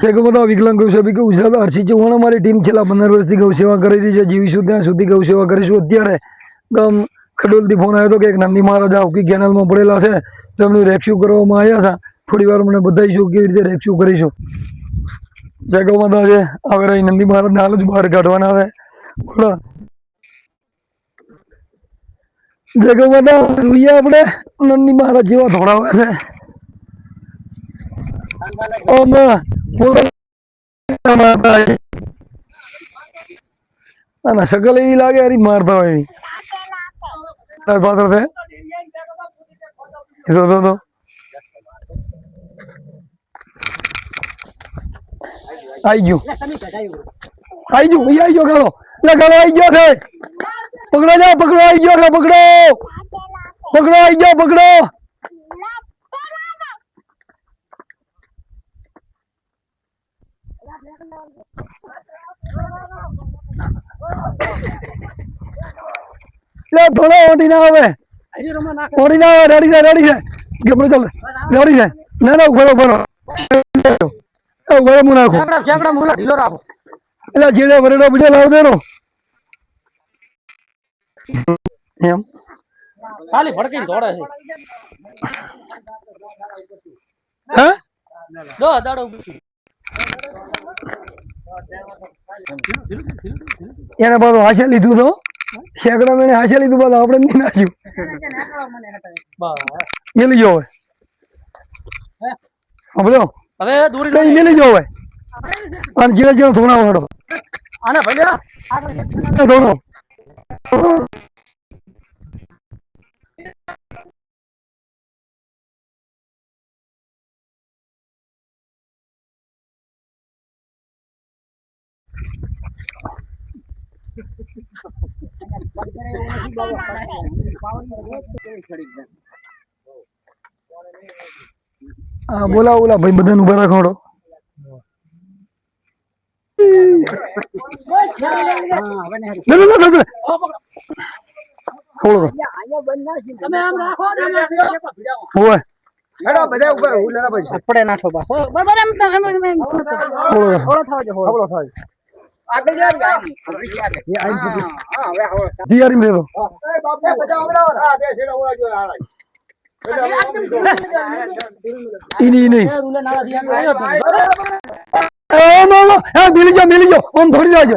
બધા વિકલાંગ ગૌસેવા ગુજરાત હર્ષિત ચૌહાણ અમારી ટીમ છેલ્લા 15 વર્ષથી ગૌસેવા કરી રહી છે. જીવીશું ત્યાં સુધી ગૌસેવા કરીશું. અત્યારે ગામ ખડોલથી ફોન આવ્યો હતો કે એક નંદી મહારાજ આવકી કેનાલમાં પડેલા છે, તો એમનું રેસ્ક્યુ કરવામાં આવ્યા હતા. થોડી વાર મને બતાવીશું કેવી રીતે રેસ્ક્યુ કરીશું. જય ગૌ માતા છે. હવે નંદી મહારાજને હાલ જ બહાર કાઢવાના આવે. બોલો જય ગૌ માતા. જોઈએ આપણે નંદી મહારાજ જેવા ધોળાવે છે. શકલ એવી લાગે હરી મારતા હોય એવી પાત્ર છે. આઈ ગયો ગાળો આઈ ગયો છે. પકડો જા, પકડો આઈ ગયો છે. પકડો આઈ ગયો, પકડો. થોડો ઓડી ના આવે, ઓડી ના આવે. રેડી છે કે ચાલ રેડી છે. ના ના ઉભો ઉભો ઉભો નાખો એટલે જેડે વરેડો બીજો લાવ દેનો એમ ખાલી ફડકીને દોડે છે. હા દો દાડો એને બધું હાશે લીધું તો શેકડા મેને હાશે લીધું બધું આપણે નહીં નાખ્યું. મેલી જો હવે હવે દૂરી કઈ મેલી જો હવે અને જીરે જીરે થોડા વાળો આને ભલે થોડો હા બોલા બોલા ભાઈ બધાને ઉભા રાખો. મિલી જાઓ આમ થોડી જાજો.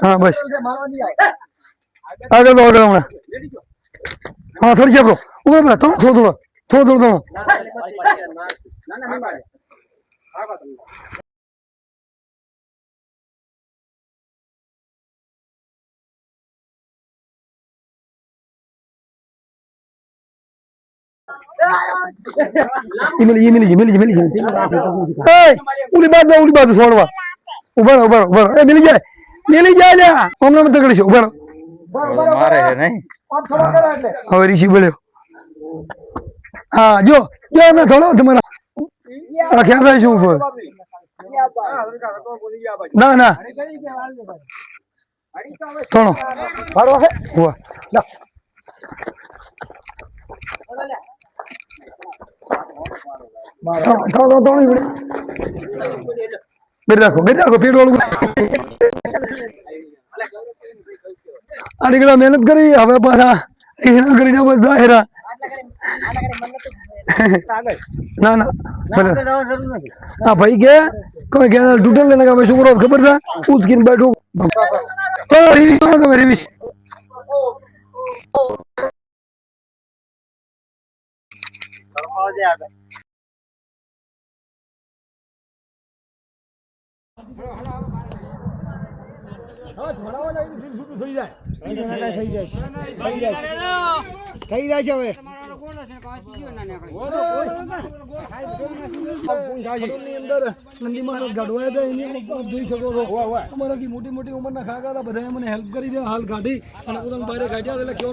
હા બસ આગળ તો આગળ હમણાં હા થોડી છે ઉભા થોડો ઉલી બાદ છોડવા ઉભા મિલી જાય હમણાં મત કરીશું. ઉભા હવે ઋષિ બોલ્યો. હા જો અમે થોડો તમારા ખ્યાલ થાય શું ના ના થોડો રાખો પેટ વાળું આ દીકરા મહેનત કરી હવે પાછા કરીને બધા હેરા ના ના હા ભાઈ કે કોઈ તૂટેલ ને કે શું કરો ખબર છે ઉચકીને બેઠું રિવિશ થઈ જાય છે હવે અંદર નંદી મહારાજ ગાઢવાયા હતા એની જોઈ શકો છો. અમારાથી મોટી મોટી ઉંમરના ખાકા હતા બધા મને હેલ્પ કરી દે હાલ કાઢી અને પોતાનું બહાર કાઢ્યા એટલે કેવાનું